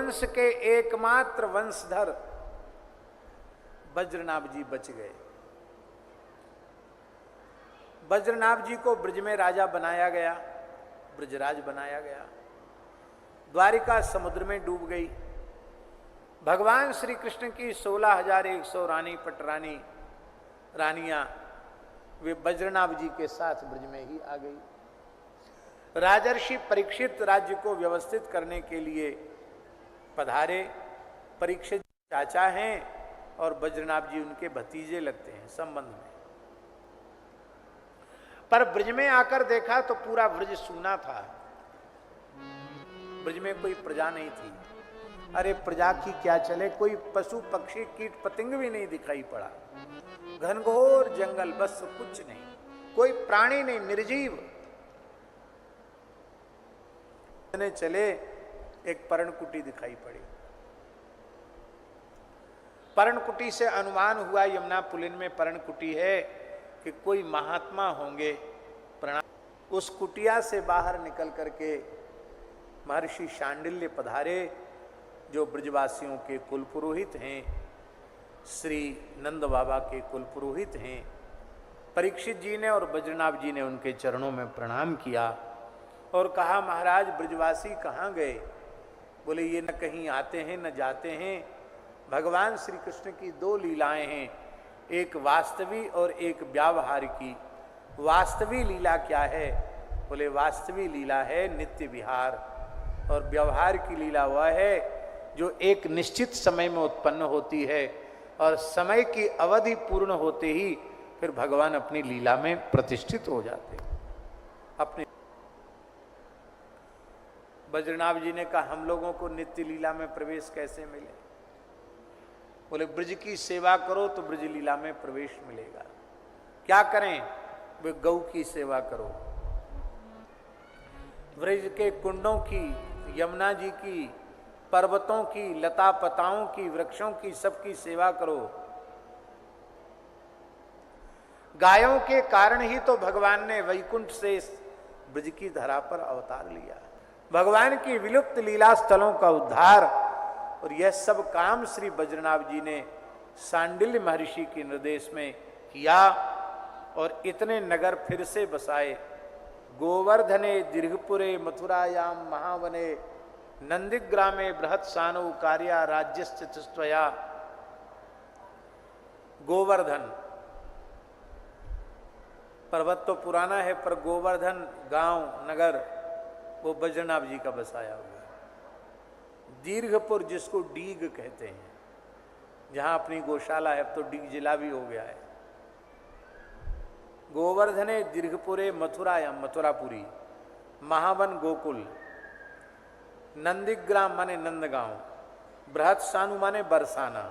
यदुवंश के एकमात्र वंशधर वज्रनाभ जी बच गए। वज्रनाभ जी को ब्रज में राजा बनाया गया, ब्रजराज बनाया गया। द्वारिका समुद्र में डूब गई। भगवान श्री कृष्ण की 16,100 रानी पटरानी रानियां वे वज्रनाभ जी के साथ ब्रज में ही आ गई। राजर्षि परीक्षित राज्य को व्यवस्थित करने के लिए पधारे। परीक्षित चाचा हैं और वज्रनाभ जी उनके भतीजे लगते हैं संबंध में। पर ब्रज में आकर देखा तो पूरा ब्रज सूना था, ब्रज में कोई प्रजा नहीं थी। अरे प्रजा की क्या चले, कोई पशु पक्षी कीट पतंग भी नहीं दिखाई पड़ा। घनघोर जंगल, बस कुछ नहीं, कोई प्राणी नहीं, निर्जीव। चले एक पर्णकुटी दिखाई पड़ी। पर्णकुटी से अनुमान हुआ यमुना पुलिन में पर्णकुटी है कि कोई महात्मा होंगे। प्रणाम। उस कुटिया से बाहर निकल करके महर्षि शांडिल्य पधारे, जो ब्रजवासियों के कुल पुरोहित हैं, श्री नंद बाबा के कुल पुरोहित हैं। परीक्षित जी ने और वज्रनाभ जी ने उनके चरणों में प्रणाम किया और कहा, महाराज ब्रजवासी कहाँ गए? बोले ये न कहीं आते हैं न जाते हैं। भगवान श्री कृष्ण की दो लीलाएं हैं, एक वास्तवी और एक व्यावहार की। वास्तवी लीला क्या है? बोले वास्तवी लीला है नित्य विहार, और व्यवहार की लीला वह है जो एक निश्चित समय में उत्पन्न होती है और समय की अवधि पूर्ण होते ही फिर भगवान अपनी लीला में प्रतिष्ठित हो जाते हैं। अपने वज्रनाभ जी ने कहा, हम लोगों को नित्य लीला में प्रवेश कैसे मिले? बोले ब्रज की सेवा करो तो ब्रज लीला में प्रवेश मिलेगा। क्या करें? वे गौ की सेवा करो, ब्रज के कुंडों की, यमुना जी की, पर्वतों की, लता पताओं की, वृक्षों की, सबकी सेवा करो। गायों के कारण ही तो भगवान ने वैकुंठ से ब्रज की धरा पर अवतार लिया। भगवान की विलुप्त लीला स्थलों का उद्धार, और यह सब काम श्री वज्रनाभ जी ने सांडिल्य महर्षि के निर्देश में किया और इतने नगर फिर से बसाए। गोवर्धने दीर्घपुरे मथुरायाम महावने नंदिग्रामे बृहत सानु कार्या राज्यस्थितया। गोवर्धन पर्वत तो पुराना है, पर गोवर्धन गांव नगर वो वज्रनाभ जी का बसाया हुआ। दीर्घपुर जिसको डीग कहते हैं, जहां अपनी गौशाला है, अब तो डीग जिला भी हो गया है। गोवर्धने दीर्घपुरे मथुरायाम मथुरापुरी, महावन गोकुल, नंदिग्राम माने नंदगांव, बृहत सानु माने बरसाना।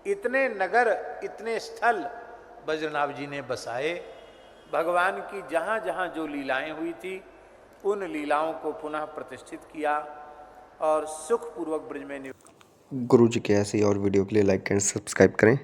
इतने नगर, इतने स्थल वज्रनाभ जी ने बसाए। भगवान की जहां जहां जो लीलाएं हुई थी उन लीलाओं को पुनः प्रतिष्ठित किया और सुखपूर्वक ब्रज में। गुरु जी के ऐसी और वीडियो के लिए लाइक एंड सब्सक्राइब करें।